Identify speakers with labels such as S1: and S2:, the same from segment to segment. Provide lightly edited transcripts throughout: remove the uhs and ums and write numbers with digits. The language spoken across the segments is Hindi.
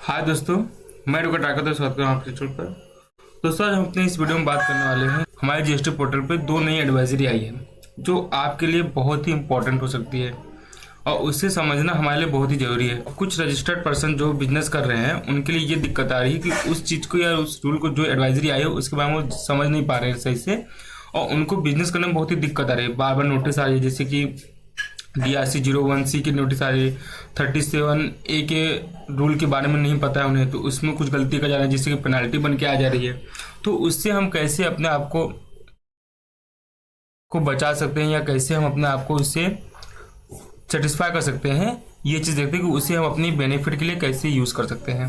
S1: हाय दोस्तों, मैं डॉक्टर टाकर स्वागत कर आपके चैनल पर। दोस्तों, आज हम अपने इस वीडियो में बात करने वाले हैं हमारे जीएसटी पोर्टल पे दो नई एडवाइजरी आई है जो आपके लिए बहुत ही इंपॉर्टेंट हो सकती है और उससे समझना हमारे लिए बहुत ही जरूरी है। कुछ रजिस्टर्ड पर्सन जो बिजनेस कर रहे हैं उनके लिए ये दिक्कत आ रही है कि उस चीज़ को या उस रूल को जो एडवाइजरी आई है उसके बारे में वो समझ नहीं पा रहे हैं सही से और उनको बिजनेस करने में बहुत ही दिक्कत आ रही है। बार बार नोटिस आ रही है, जैसे कि DRC 01C की नोटिस आ रही है, 37A के रूल के बारे में नहीं पता है उन्हें, तो उसमें कुछ गलती कर जा रहा है जिससे कि पेनल्टी बन के आ जा रही है। तो उससे हम कैसे अपने आप को बचा सकते हैं या कैसे हम अपने आप को उससे सेटिस्फाई कर सकते हैं, ये चीज़ देखते हैं कि उसे हम अपनी बेनिफिट के लिए कैसे यूज़ कर सकते हैं।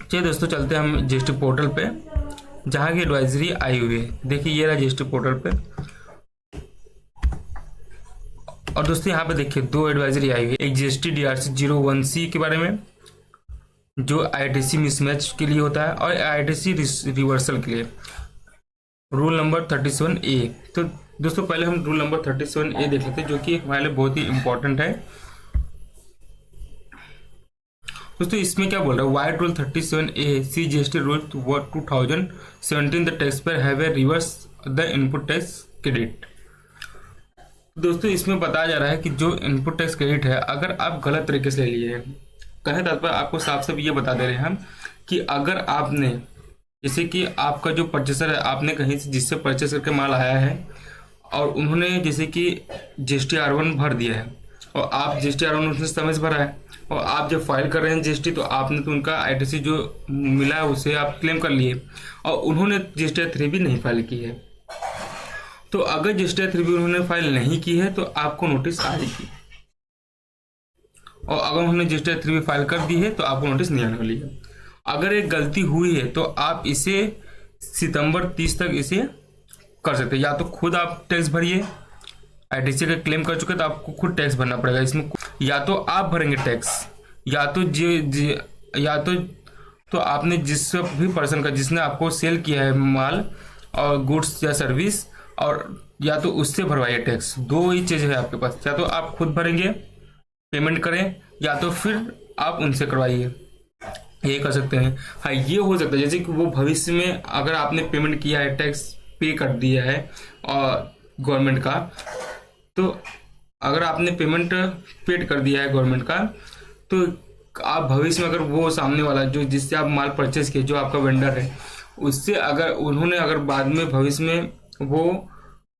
S1: चलिए दोस्तों, चलते हैं हम जीएसटी पोर्टल पे जहाँ की एडवाइजरी आई हुई है। देखिए, ये रहा जीएसटी पोर्टल पे और दोस्तों यहाँ पे देखिए दो एडवाइजरी आई हुई है। एक जीएसटी DRC 01C के बारे में जो ITC मिसमैच के लिए होता है और ITC रिवर्सल के लिए रूल नंबर 37A। तो दोस्तों पहले हम रूल नंबर 37A देख लेते हैं जो कि हमारे लिए बहुत ही इंपॉर्टेंट है। दोस्तों इसमें क्या बोल रहा है, vide rule 37A C GST rule 2017 the tax payer have a reverse the input tax credit. दोस्तों इसमें बताया जा रहा है कि जो इनपुट टैक्स क्रेडिट है अगर आप गलत तरीके से ले लिए हैं, कहें तात्पर्य आपको साफ साफ ये बता दे रहे हैं हम कि अगर आपने जैसे कि आपका जो परचेसर है, आपने कहीं से जिससे परचेस करके माल आया है और उन्होंने जैसे कि GST R1 भर दिया है और आप GST R1 उसने समय से भरा है और आप जब फाइल कर रहे हैं GST तो आपने तो उनका ITC जो मिला है उसे आप क्लेम कर लिए और उन्होंने GST R3 भी नहीं फाइल की है। तो अगर GST R3 भी उन्होंने फाइल नहीं की है तो आपको नोटिस आएगी और अगर उन्होंने GST R3 भी फाइल कर दी है तो आपको नोटिस नहीं आने वाली है। अगर एक गलती हुई है तो आप इसे सितंबर 30 तक इसे कर सकते हैं। या तो खुद आप टैक्स भरिए, ITC का क्लेम कर चुके तो आपको खुद टैक्स भरना पड़ेगा इसमें, या तो आप भरेंगे टैक्स या तो आपने जिस भी पर्सन का जिसने आपको सेल किया है माल और गुड्स या सर्विस, और या तो उससे भरवाइए टैक्स। दो ही चीज़ है आपके पास, या तो आप खुद भरेंगे पेमेंट करें या तो फिर आप उनसे करवाइए, ये कर सकते हैं। हाँ, ये हो सकता है जैसे कि वो भविष्य में अगर आपने पेमेंट किया है, टैक्स पे कर दिया है और गवर्नमेंट का, तो अगर आपने पेमेंट पेड कर दिया है गवर्नमेंट का तो आप भविष्य में अगर वो सामने वाला जो जिससे आप माल परचेज किए जो आपका वेंडर है उससे अगर बाद में भविष्य में वो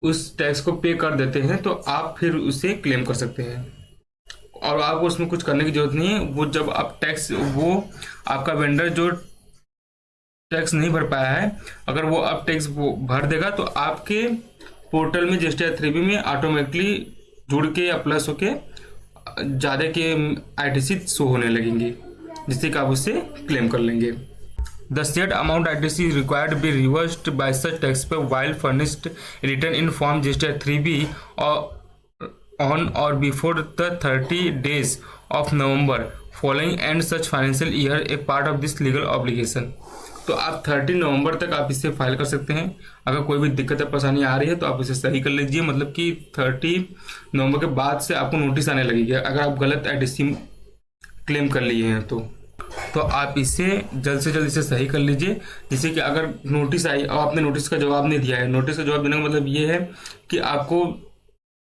S1: उस टैक्स को पे कर देते हैं तो आप फिर उसे क्लेम कर सकते हैं और आपको उसमें कुछ करने की जरूरत नहीं है। वो जब आप वो आपका वेंडर जो टैक्स नहीं भर पाया है अगर वो अब टैक्स भर देगा तो आपके पोर्टल में GST R3B में ऑटोमेटिकली जुड़ के या प्लस होके ज़्यादा के ITC शो होने लगेंगे जिससे कि आप उससे क्लेम कर लेंगे। The said amount ITC is required to be reversed by such taxpayer while furnished return in form GST R3B or on or before the 30 days of November following and such financial year a part of this legal obligation। तो आप 30 नवंबर तक आप इसे फाइल कर सकते हैं। अगर कोई भी दिक्कत या परेशानी आ रही है तो आप इसे सही कर लीजिए, मतलब कि 30 नवंबर के बाद से आपको नोटिस आने लगेगी अगर आप गलत ITC क्लेम कर लिए हैं तो आप इसे जल्द से जल्द इसे सही कर लीजिए। जैसे कि अगर नोटिस आई और आपने नोटिस का जवाब नहीं दिया है, नोटिस का जवाब देने का मतलब ये है कि आपको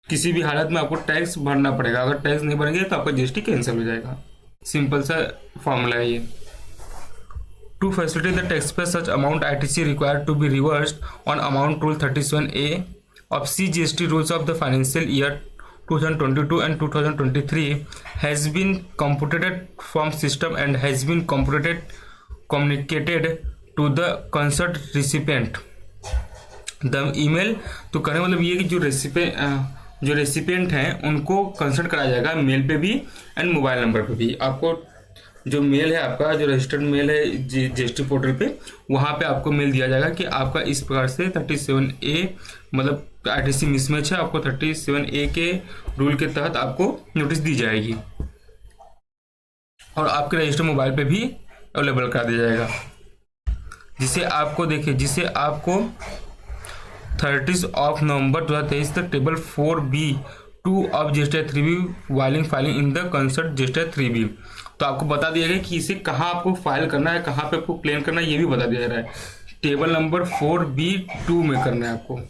S1: किसी भी हालत में आपको टैक्स भरना पड़ेगा। अगर टैक्स नहीं भरेंगे तो आपका GST कैंसिल हो जाएगा। सिंपल सा फॉर्मूला है ये। To facilitate the tax pay such amount ITC required to be reversed on amount rule 37A of C GST rules of the financial year 2022 and 2023 has been computed from system and has been communicated to the concerned recipient। The email तो कहने मतलब ये कि जो रेसिपिएंट हैं उनको कंसल्ट कराया जाएगा मेल पे भी एंड मोबाइल नंबर पे भी। आपको जो मेल है, आपका जो रजिस्टर्ड मेल है GST पोर्टल पे, वहाँ पे आपको मेल दिया जाएगा कि आपका इस प्रकार से 37A मतलब ITC मिसमैच है, आपको 37A के रूल के तहत आपको नोटिस दी जाएगी और आपके रजिस्टर्ड मोबाइल पे भी अवेलेबल करा दिया जाएगा, जिसे आपको 30 नवंबर 2023 तक table 4B 2 of GST R3B filing in the concert GST R3B तो आपको बता दिया गया कि इसे कहाँ आपको फाइल करना है, कहाँ पे आपको क्लेम करना है, ये भी बता दिया जा रहा है। टेबल नंबर 4B2 में करना है आपको।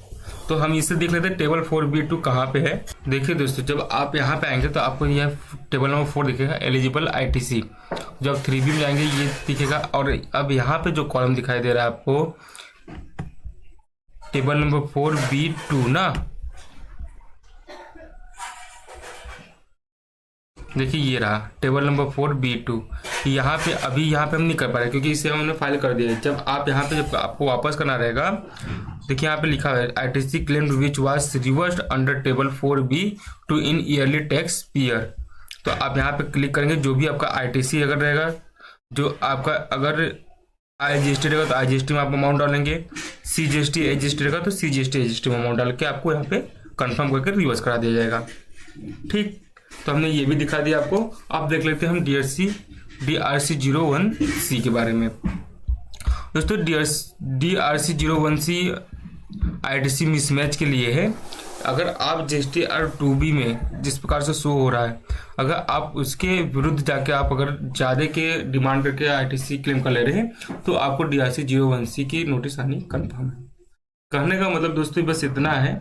S1: तो हम इसे देख लेते हैं टेबल 4B2 कहाँ पे है। देखिए दोस्तों, जब आप यहाँ पे आएंगे तो आपको यह टेबल नंबर 4 दिखेगा, एलिजिबल ITC। जब 3B में जाएंगे ये दिखेगा। और अब यहाँ पे जो कॉलम दिखाई दे रहा है आपको, टेबल नंबर 4B2 ना, देखिए ये रहा टेबल नंबर 4B2। यहाँ पे अभी यहाँ पे हम नहीं कर पा रहे क्योंकि इसे हमने फाइल कर दिया है। जब आप यहाँ पे जब आपको वापस करना रहेगा, देखिए यहाँ पे लिखा है ITC claim which was reversed under table 4B2 in yearly tax peer. तो आप यहाँ पे क्लिक करेंगे, जो भी आपका ITC अगर रहेगा, जो आपका अगर IGST रहेगा तो IGST में आप अमाउंट डालेंगे, CGST AGST रहेगा तो CGST में अमाउंट डाल के आपको यहाँ पे कंफर्म करके रिवर्स करा दिया जाएगा। ठीक, तो हमने ये भी दिखा दिया आपको। अब देख लेते हैं हम DRC01C के बारे में। दोस्तों DRC01C ITC मिसमैच के लिए है। अगर आप GSTR 2B में जिस प्रकार से शो हो रहा है, अगर आप उसके विरुद्ध जाके आप अगर ज़्यादा के डिमांड करके ITC क्लेम कर ले रहे हैं तो आपको DRC01C की नोटिस आनी कन्फर्म है। कहने का मतलब दोस्तों बस इतना है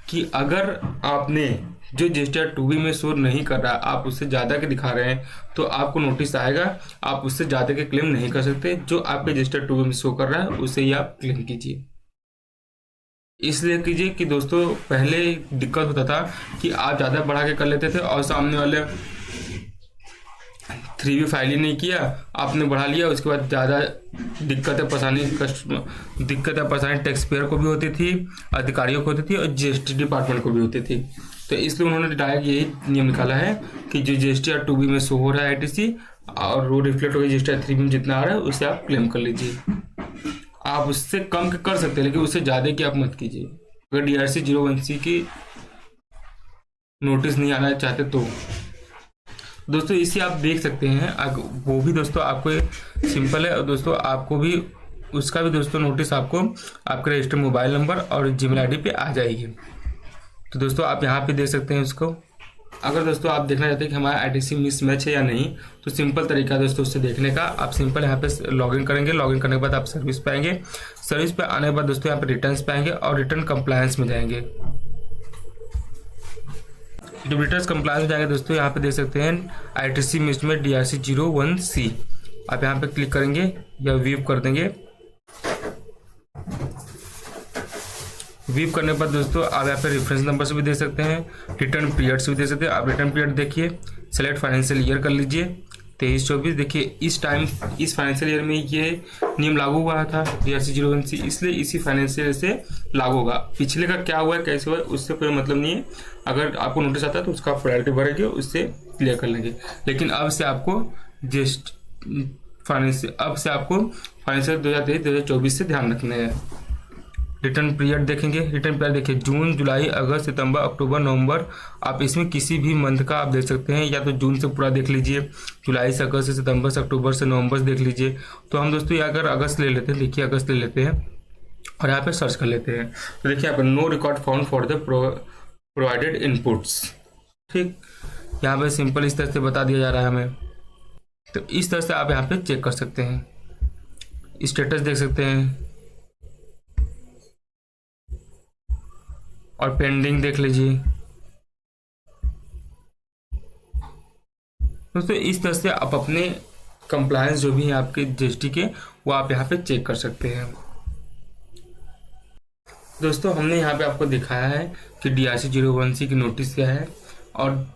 S1: कि अगर आपने जो GSTR 2B में शो नहीं कर रहा, आप उससे ज़्यादा के दिखा रहे हैं तो आपको नोटिस आएगा। आप उससे ज़्यादा के क्लेम नहीं कर सकते। जो आपके GSTR 2B में शो कर रहा है उसे ही आप क्लेम कीजिए। इसलिए कीजिए कि दोस्तों पहले दिक्कत होता था कि आप ज़्यादा बढ़ा के कर लेते थे और सामने वाले 3B फाइल ही नहीं किया, आपने बढ़ा लिया, उसके बाद ज़्यादा दिक्कतें परेशानी टैक्स पेयर को भी होती थी, अधिकारियों को होती थी और GST डिपार्टमेंट को भी होती थी। तो इसलिए उन्होंने डायरेक्ट यही नियम निकाला है कि जो GSTR 2B में शो हो रहा है ITC और वो रिफ्लेक्ट हो गया GSTR 3B में जितना आ रहा है उसे आप क्लेम कर लीजिए। आप उससे कम कर सकते हैं लेकिन उससे ज़्यादा की आप मत कीजिए। अगर DRC01C की नोटिस नहीं आना चाहते तो दोस्तों इसे आप देख सकते हैं। वो भी दोस्तों आपको सिंपल है और दोस्तों आपको भी उसका भी दोस्तों नोटिस आपको आपके रजिस्टर मोबाइल नंबर और जीमेल ID पे आ जाएगी। तो दोस्तों आप यहाँ पे देख सकते हैं उसको। अगर दोस्तों आप देखना चाहते हैं कि हमारा ITC मिसमैच है या नहीं, तो सिंपल तरीका है दोस्तों उससे देखने का। आप सिंपल यहाँ पे लॉगिन करेंगे, लॉगिन करने के बाद आप सर्विस पे आएंगे, सर्विस पे आने के बाद दोस्तों यहाँ पे रिटर्न्स पे आएंगे और रिटर्न कंप्लायंस में जाएंगे। जब रिटर्न कंप्लायंस में जाएंगे दोस्तों यहाँ पे देख सकते हैं ITC मिसमैच DRC01C। आप यहाँ पे क्लिक करेंगे या व्यू कर देंगे। व्यू करने पर दोस्तों आप यहाँ पे रेफरेंस नंबर से भी दे सकते हैं, रिटर्न पीरियड से भी दे सकते हैं। आप रिटर्न पीरियड देखिए, सेलेक्ट फाइनेंशियल ईयर कर लीजिए 23-24। देखिए इस फाइनेंशियल ईयर में ये नियम लागू हुआ था DRC01C, इसलिए इसी फाइनेंशियल ईयर से लागू होगा। पिछले का क्या हुआ है कैसे हुआ है उससे कोई मतलब नहीं है। अगर आपको नोटिस आता है तो उसका प्रायोरिटी बढ़ेगी, उससे क्लियर कर लेंगे। लेकिन अब से आपको फाइनेंशियल 2023-2024 से ध्यान रखना है। रिटर्न पीरियड देखेंगे, रिटर्न पीरियड देखिए जून, जुलाई, अगस्त, सितंबर, अक्टूबर, नवंबर। आप इसमें किसी भी मंथ का आप देख सकते हैं, या तो जून से पूरा देख लीजिए, जुलाई से, अगस्त से, सितंबर से, अक्टूबर से, नवंबर से देख लीजिए। तो हम दोस्तों ये अगर अगस्त ले लेते हैं, देखिए अगस्त ले लेते हैं और यहाँ पे सर्च कर लेते हैं तो देखिए यहाँ पर no record found for the provided inputs. ठीक, यहाँ पे सिंपल इस तरह से बता दिया जा रहा है हमें। तो इस तरह से आप यहाँ पे चेक कर सकते हैं, स्टेटस देख सकते हैं और पेंडिंग देख लीजिए। दोस्तों इस तरह से आप अपने कंप्लायंस जो भी है आपके GST के, वो आप यहाँ पे चेक कर सकते हैं। दोस्तों हमने यहाँ पे आपको दिखाया है कि DRC01C की नोटिस क्या है और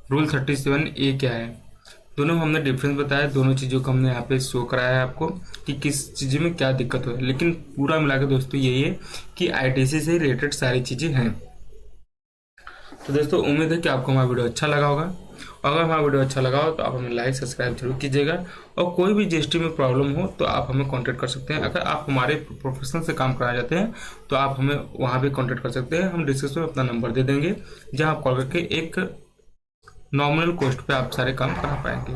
S1: रूल 37A क्या है। दोनों हमने डिफरेंस बताया, दोनों चीज़ों को हमने यहाँ पे शो कराया है आपको कि किस चीज़ में क्या दिक्कत हो। लेकिन पूरा मिला के दोस्तों यही है कि ITC से रिलेटेड सारी चीज़ें हैं। तो दोस्तों उम्मीद है कि आपको हमारा वीडियो अच्छा लगा होगा। अगर हमारा वीडियो अच्छा लगा हो तो आप हमें लाइक सब्सक्राइब जरूर कीजिएगा और कोई भी GST में प्रॉब्लम हो तो आप हमें कांटेक्ट कर सकते हैं। अगर आप हमारे प्रोफेशनल से काम कराना चाहते हैं तो आप हमें वहाँ भी कांटेक्ट कर सकते हैं। हम डिस्क्रिप्शन में अपना नंबर दे देंगे जहाँ आप कॉल करके एक नॉमिनल कॉस्ट पे आप सारे काम करा पाएंगे।